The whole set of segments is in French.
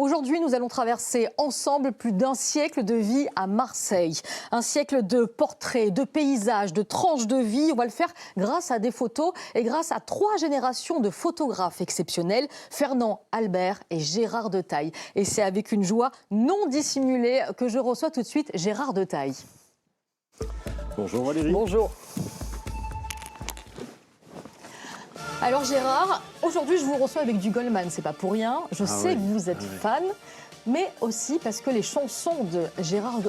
Aujourd'hui, nous allons traverser ensemble plus d'un siècle de vie à Marseille. Un siècle de portraits, de paysages, de tranches de vie. On va le faire grâce à des photos et grâce à 3 générations de photographes exceptionnels, Fernand, Albert et Gérard de Taille. Et c'est avec une joie non dissimulée que je reçois tout de suite Gérard de Taille. Bonjour Valérie. Bonjour. Alors Gérard, aujourd'hui je vous reçois avec du Goldman, c'est pas pour rien. Je sais que vous êtes fan, mais aussi parce que les chansons de Gérard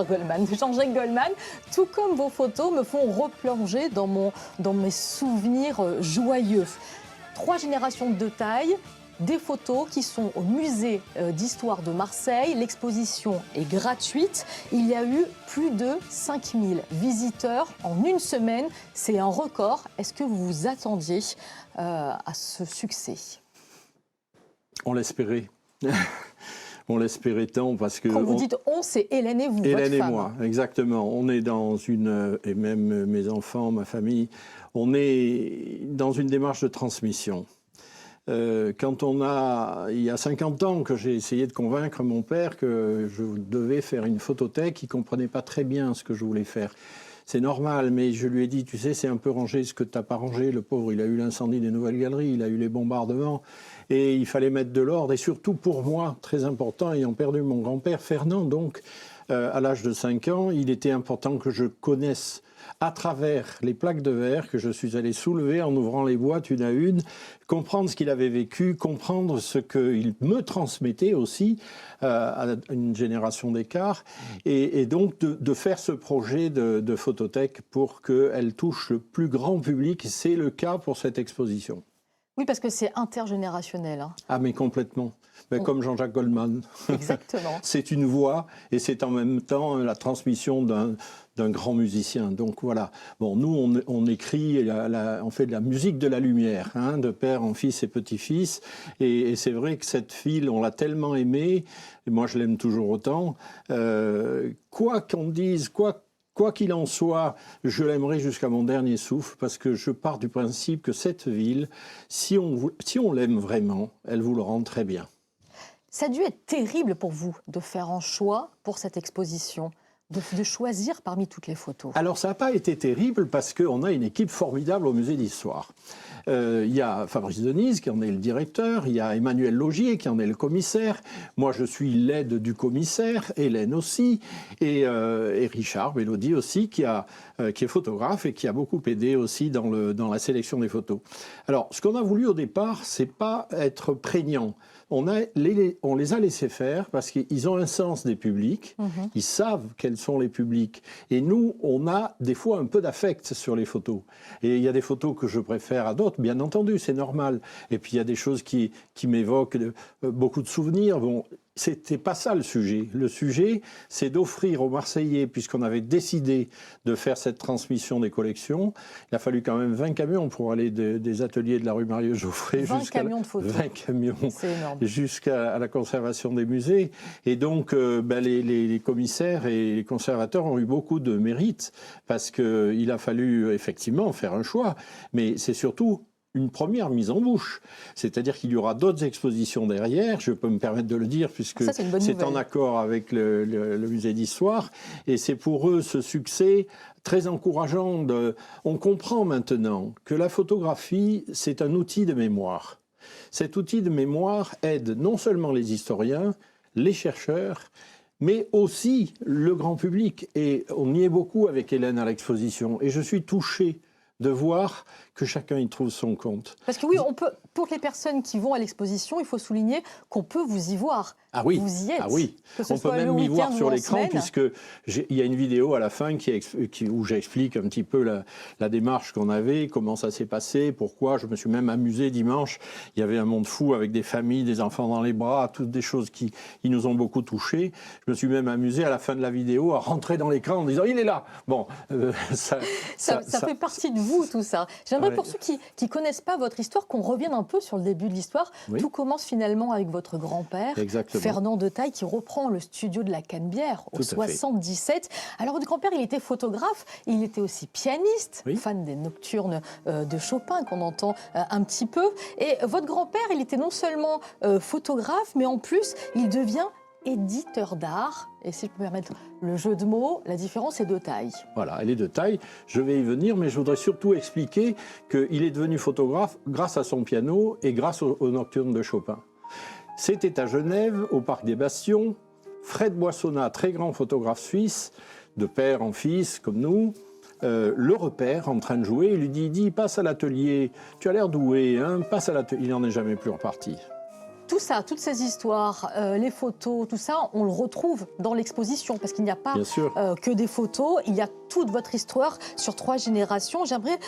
Goldman, de Jean-Jacques Goldman, tout comme vos photos, me font replonger dans mes souvenirs joyeux. 3 générations de Taille. Des photos qui sont au musée d'histoire de Marseille. L'exposition est gratuite. Il y a eu plus de 5000 visiteurs en une semaine. C'est un record. Est-ce que vous vous attendiez à ce succès? On l'espérait. On l'espérait tant parce que... Quand vous dites « on », c'est Hélène et vous, votre femme. Hélène et moi, exactement. On est dans une... Et même mes enfants, ma famille, on est dans une démarche de transmission. Il y a 50 ans que j'ai essayé de convaincre mon père que je devais faire une photothèque, il ne comprenait pas très bien ce que je voulais faire. C'est normal, mais je lui ai dit, tu sais, c'est un peu rangé ce que tu n'as pas rangé. Le pauvre, il a eu l'incendie des Nouvelles Galeries, il a eu les bombardements, et il fallait mettre de l'ordre. Et surtout pour moi, très important, ayant perdu mon grand-père, Fernand, donc, à l'âge de 5 ans, il était important que je connaisse à travers les plaques de verre que je suis allé soulever en ouvrant les boîtes une à une, comprendre ce qu'il avait vécu, comprendre ce qu'il me transmettait aussi à une génération d'écart, et donc de faire ce projet de photothèque pour qu'elle touche le plus grand public. C'est le cas pour cette exposition. Oui, parce que c'est intergénérationnel. Hein. Ah, mais complètement. Mais comme Jean-Jacques Goldman. Exactement. C'est une voix et c'est en même temps la transmission d'un grand musicien. Donc voilà. Bon, nous, on écrit, on fait de la musique de la lumière, hein, de père en fils et petit-fils. Et c'est vrai que cette fille, on l'a tellement aimée, et moi je l'aime toujours autant. Quoi qu'on dise, quoi qu'il en soit, je l'aimerai jusqu'à mon dernier souffle parce que je pars du principe que cette ville, si on l'aime vraiment, elle vous le rend très bien. Ça a dû être terrible pour vous de faire un choix pour cette exposition, de choisir parmi toutes les photos. Alors ça n'a pas été terrible parce qu'on a une équipe formidable au musée d'histoire. Il y a Fabrice Denise qui en est le directeur, il y a Emmanuel Laugier qui en est le commissaire, moi je suis l'aide du commissaire, Hélène aussi, et Richard Mélodie aussi qui est photographe et qui a beaucoup aidé aussi dans la sélection des photos. Alors ce qu'on a voulu au départ, c'est pas être prégnant. On les a laissés faire parce qu'ils ont un sens des publics, ils savent quels sont les publics. Et nous, on a des fois un peu d'affect sur les photos. Et il y a des photos que je préfère à d'autres, bien entendu, c'est normal. Et puis il y a des choses qui m'évoquent beaucoup de souvenirs. Bon, c'était pas ça le sujet. Le sujet, c'est d'offrir aux Marseillais, puisqu'on avait décidé de faire cette transmission des collections, il a fallu quand même 20 camions pour aller des ateliers de la rue Marius-Geoffroy jusqu'à la conservation des musées. Et donc, les commissaires et les conservateurs ont eu beaucoup de mérite, parce qu'il a fallu effectivement faire un choix. Mais c'est surtout une première mise en bouche. C'est-à-dire qu'il y aura d'autres expositions derrière, je peux me permettre de le dire, puisque c'est en accord avec le musée d'histoire, et c'est pour eux ce succès très encourageant. On comprend maintenant que la photographie, c'est un outil de mémoire. Cet outil de mémoire aide non seulement les historiens, les chercheurs, mais aussi le grand public. Et on y est beaucoup avec Hélène à l'exposition, et je suis touché de voir que chacun y trouve son compte. Parce que oui, on peut, pour les personnes qui vont à l'exposition, il faut souligner qu'on peut vous y voir. Ah oui, vous y êtes. Ah oui. On peut même m'y voir sur l'écran, puisqu'il y a une vidéo à la fin où j'explique un petit peu la démarche qu'on avait, comment ça s'est passé, pourquoi. Je me suis même amusé dimanche. Il y avait un monde fou avec des familles, des enfants dans les bras, toutes des choses qui nous ont beaucoup touchés. Je me suis même amusé à la fin de la vidéo à rentrer dans l'écran en disant « il est là ». Bon, ça fait partie de vous, tout ça. J'aimerais J'aimerais Ouais. pour ceux qui ne connaissent pas votre histoire qu'on revienne un peu sur le début de l'histoire. Oui. Tout commence finalement avec votre grand-père, Exactement. Fernand de Taille, qui reprend le studio de la Canebière au Tout à fait. 77. Alors votre grand-père, il était photographe, il était aussi pianiste, Oui. fan des nocturnes de Chopin qu'on entend un petit peu. Et votre grand-père, il était non seulement photographe, mais en plus, il devient éditeur d'art. Et si je peux me permettre le jeu de mots, la différence est de taille. Voilà, elle est de taille. Je vais y venir, mais je voudrais surtout expliquer qu'il est devenu photographe grâce à son piano et grâce aux nocturnes de Chopin. C'était à Genève, au Parc des Bastions. Fred Boissonnat, très grand photographe suisse, de père en fils, comme nous, le repère en train de jouer. Il lui dit, passe à l'atelier, tu as l'air doué, hein, passe à l'atelier. Il n'en est jamais plus reparti. Tout ça, toutes ces histoires, les photos, tout ça, on le retrouve dans l'exposition parce qu'il n'y a pas Bien sûr. que des photos, il y a toute votre histoire sur 3 générations. J'aimerais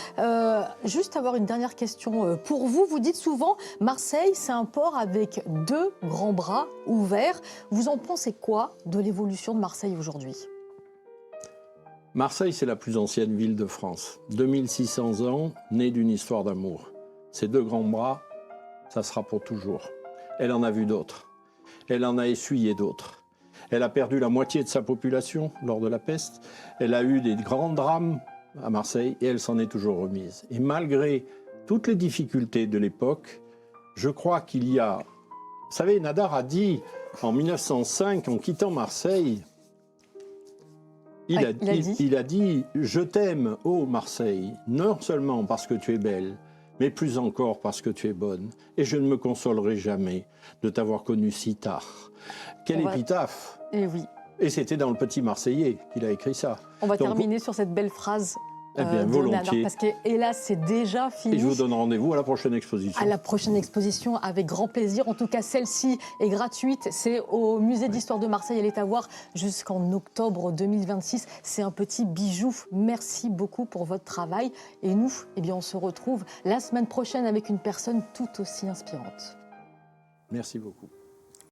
juste avoir une dernière question pour vous. Vous dites souvent, Marseille, c'est un port avec 2 grands bras ouverts. Vous en pensez quoi de l'évolution de Marseille aujourd'hui ? Marseille, c'est la plus ancienne ville de France. 2600 ans, née d'une histoire d'amour. Ces 2 grands bras, ça sera pour toujours. Elle en a vu d'autres. Elle en a essuyé d'autres. Elle a perdu la moitié de sa population lors de la peste. Elle a eu des grands drames à Marseille et elle s'en est toujours remise. Et malgré toutes les difficultés de l'époque, je crois qu'il y a... Vous savez, Nadar a dit en 1905, en quittant Marseille, il a dit « Je t'aime, ô Marseille, non seulement parce que tu es belle, mais plus encore parce que tu es bonne. Et je ne me consolerai jamais de t'avoir connue si tard. » Quelle épitaphe! Eh oui. Et c'était dans le Petit Marseillais qu'il a écrit ça. On va terminer sur cette belle phrase eh bien, de volontiers. Nadar, parce que hélas, c'est déjà fini. Et je vous donne rendez-vous à la prochaine exposition. À la prochaine exposition, avec grand plaisir. En tout cas, celle-ci est gratuite. C'est au Musée d'Histoire de Marseille. Elle est à voir jusqu'en octobre 2026. C'est un petit bijou. Merci beaucoup pour votre travail. Et nous, eh bien, on se retrouve la semaine prochaine avec une personne tout aussi inspirante. Merci beaucoup.